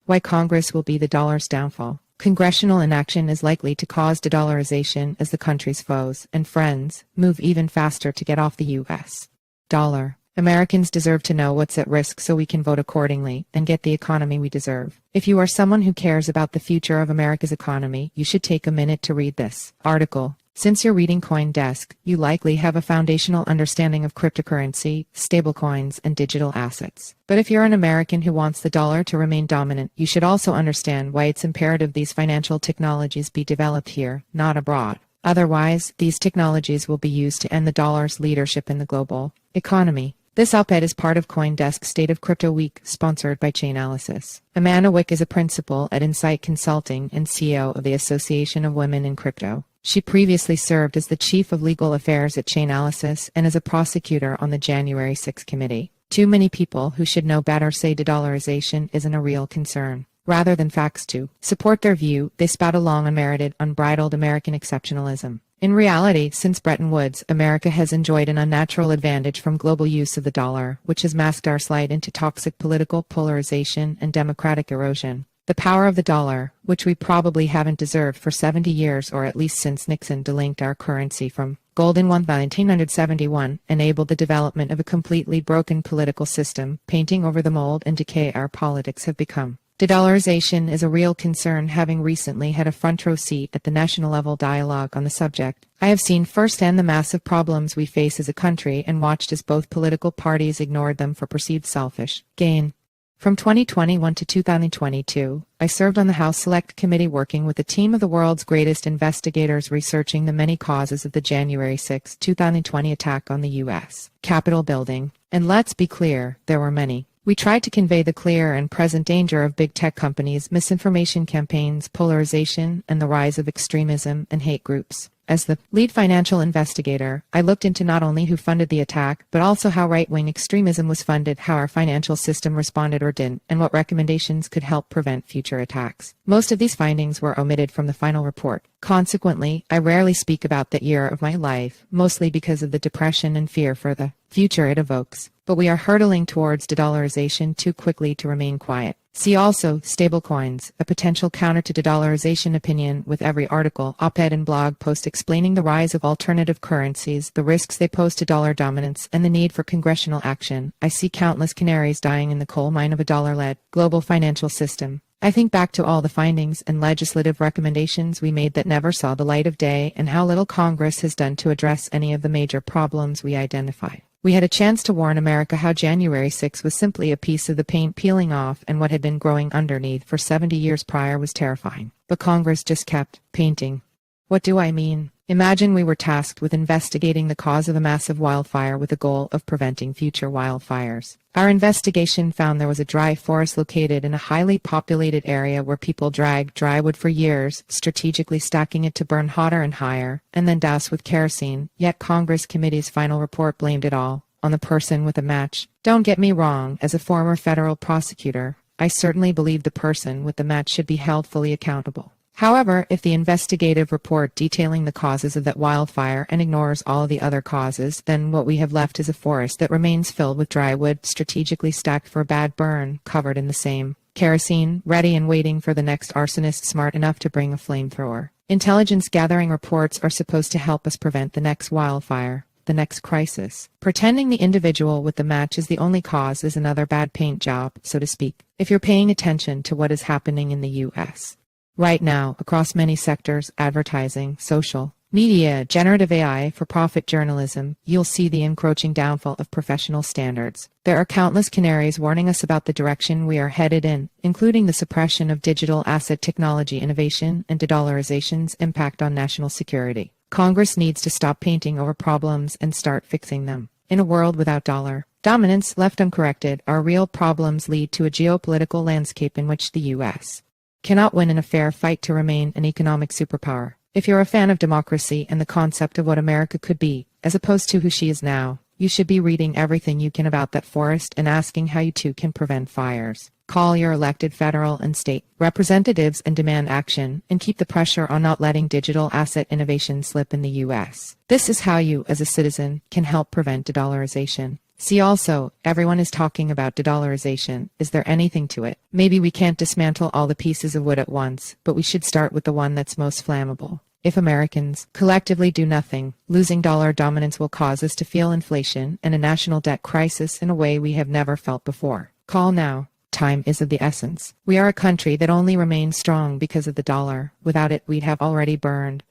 Why Congress will be the dollar's downfall. Congressional inaction is likely to cause de-dollarization as the country's foes and friends move even faster to get off the U.S. dollar. Americans deserve to know what's at risk so we can vote accordingly and get the economy we deserve. If you are someone who cares about the future of America's economy, you should take a minute to read this article. Since you're reading CoinDesk, you likely have a foundational understanding of cryptocurrency, stablecoins, and digital assets. But if you're an American who wants the dollar to remain dominant, you should also understand why it's imperative these financial technologies be developed here, not abroad. Otherwise, these technologies will be used to end the dollar's leadership in the global economy. This op-ed is part of CoinDesk's State of Crypto Week, sponsored by Chainalysis. Amanda Wick is a principal at Insight Consulting and CEO of the Association of Women in Crypto. She previously served as the Chief of Legal Affairs at Chainalysis and as a prosecutor on the January 6 committee. Too many people who should know better say de-dollarization isn't a real concern. Rather than facts to support their view, they spout a long-unmerited, unbridled American exceptionalism. In reality, since Bretton Woods, America has enjoyed an unnatural advantage from global use of the dollar, which has masked our slide into toxic political polarization and democratic erosion. The power of the dollar, which we probably haven't deserved for 70 years or at least since Nixon delinked our currency from gold in 1971, enabled the development of a completely broken political system, painting over the mold and decay our politics have become. De-dollarization is a real concern, having recently had a front-row seat at the national-level dialogue on the subject. I have seen firsthand the massive problems we face as a country and watched as both political parties ignored them for perceived selfish gain. From 2021 to 2022, I served on the House Select Committee working with a team of the world's greatest investigators researching the many causes of the January 6, 2020 attack on the U.S. Capitol building. And let's be clear, there were many. We tried to convey the clear and present danger of big tech companies, misinformation campaigns, polarization, and the rise of extremism and hate groups. As the lead financial investigator, I looked into not only who funded the attack, but also how right-wing extremism was funded, how our financial system responded or didn't, and what recommendations could help prevent future attacks. Most of these findings were omitted from the final report. Consequently, I rarely speak about that year of my life, mostly because of the depression and fear for the future it evokes. But we are hurtling towards de-dollarization too quickly to remain quiet. See also stablecoins, a potential counter to de-dollarization opinion with every article, op-ed and blog post explaining the rise of alternative currencies, the risks they pose to dollar dominance, and the need for congressional action. I see countless canaries dying in the coal mine of a dollar-led global financial system. I think back to all the findings and legislative recommendations we made that never saw the light of day and how little Congress has done to address any of the major problems we identified. We had a chance to warn America how January 6 was simply a piece of the paint peeling off and what had been growing underneath for 70 years prior was terrifying. But Congress just kept painting. What do I mean? Imagine we were tasked with investigating the cause of a massive wildfire with the goal of preventing future wildfires. Our investigation found there was a dry forest located in a highly populated area where people dragged dry wood for years, strategically stacking it to burn hotter and higher, and then douse with kerosene, yet Congress committee's final report blamed it all on the person with a match. Don't get me wrong, as a former federal prosecutor, I certainly believe the person with the match should be held fully accountable. However, if the investigative report detailing the causes of that wildfire and ignores all the other causes, then what we have left is a forest that remains filled with dry wood, strategically stacked for a bad burn, covered in the same kerosene, ready and waiting for the next arsonist smart enough to bring a flamethrower. Intelligence gathering reports are supposed to help us prevent the next wildfire, the next crisis. Pretending the individual with the match is the only cause is another bad paint job, so to speak, if you're paying attention to what is happening in the U.S. right now, across many sectors, advertising, social media, generative AI, for-profit journalism, you'll see the encroaching downfall of professional standards. There are countless canaries warning us about the direction we are headed in, including the suppression of digital asset technology innovation and de-dollarization's impact on national security. Congress needs to stop painting over problems and start fixing them. In a world without dollar dominance left uncorrected, our real problems lead to a geopolitical landscape in which the U.S. cannot win in a fair fight to remain an economic superpower. If you're a fan of democracy and the concept of what America could be, as opposed to who she is now, you should be reading everything you can about that forest and asking how you too can prevent fires. Call your elected federal and state representatives and demand action, and keep the pressure on not letting digital asset innovation slip in the U.S. This is how you, as a citizen, can help prevent de-dollarization. See also, everyone is talking about de-dollarization. Is there anything to it? Maybe we can't dismantle all the pieces of wood at once, but we should start with the one that's most flammable. If Americans collectively do nothing, losing dollar dominance will cause us to feel inflation and a national debt crisis in a way we have never felt before. Call now. Time is of the essence. We are a country that only remains strong because of the dollar. Without it, we'd have already burned.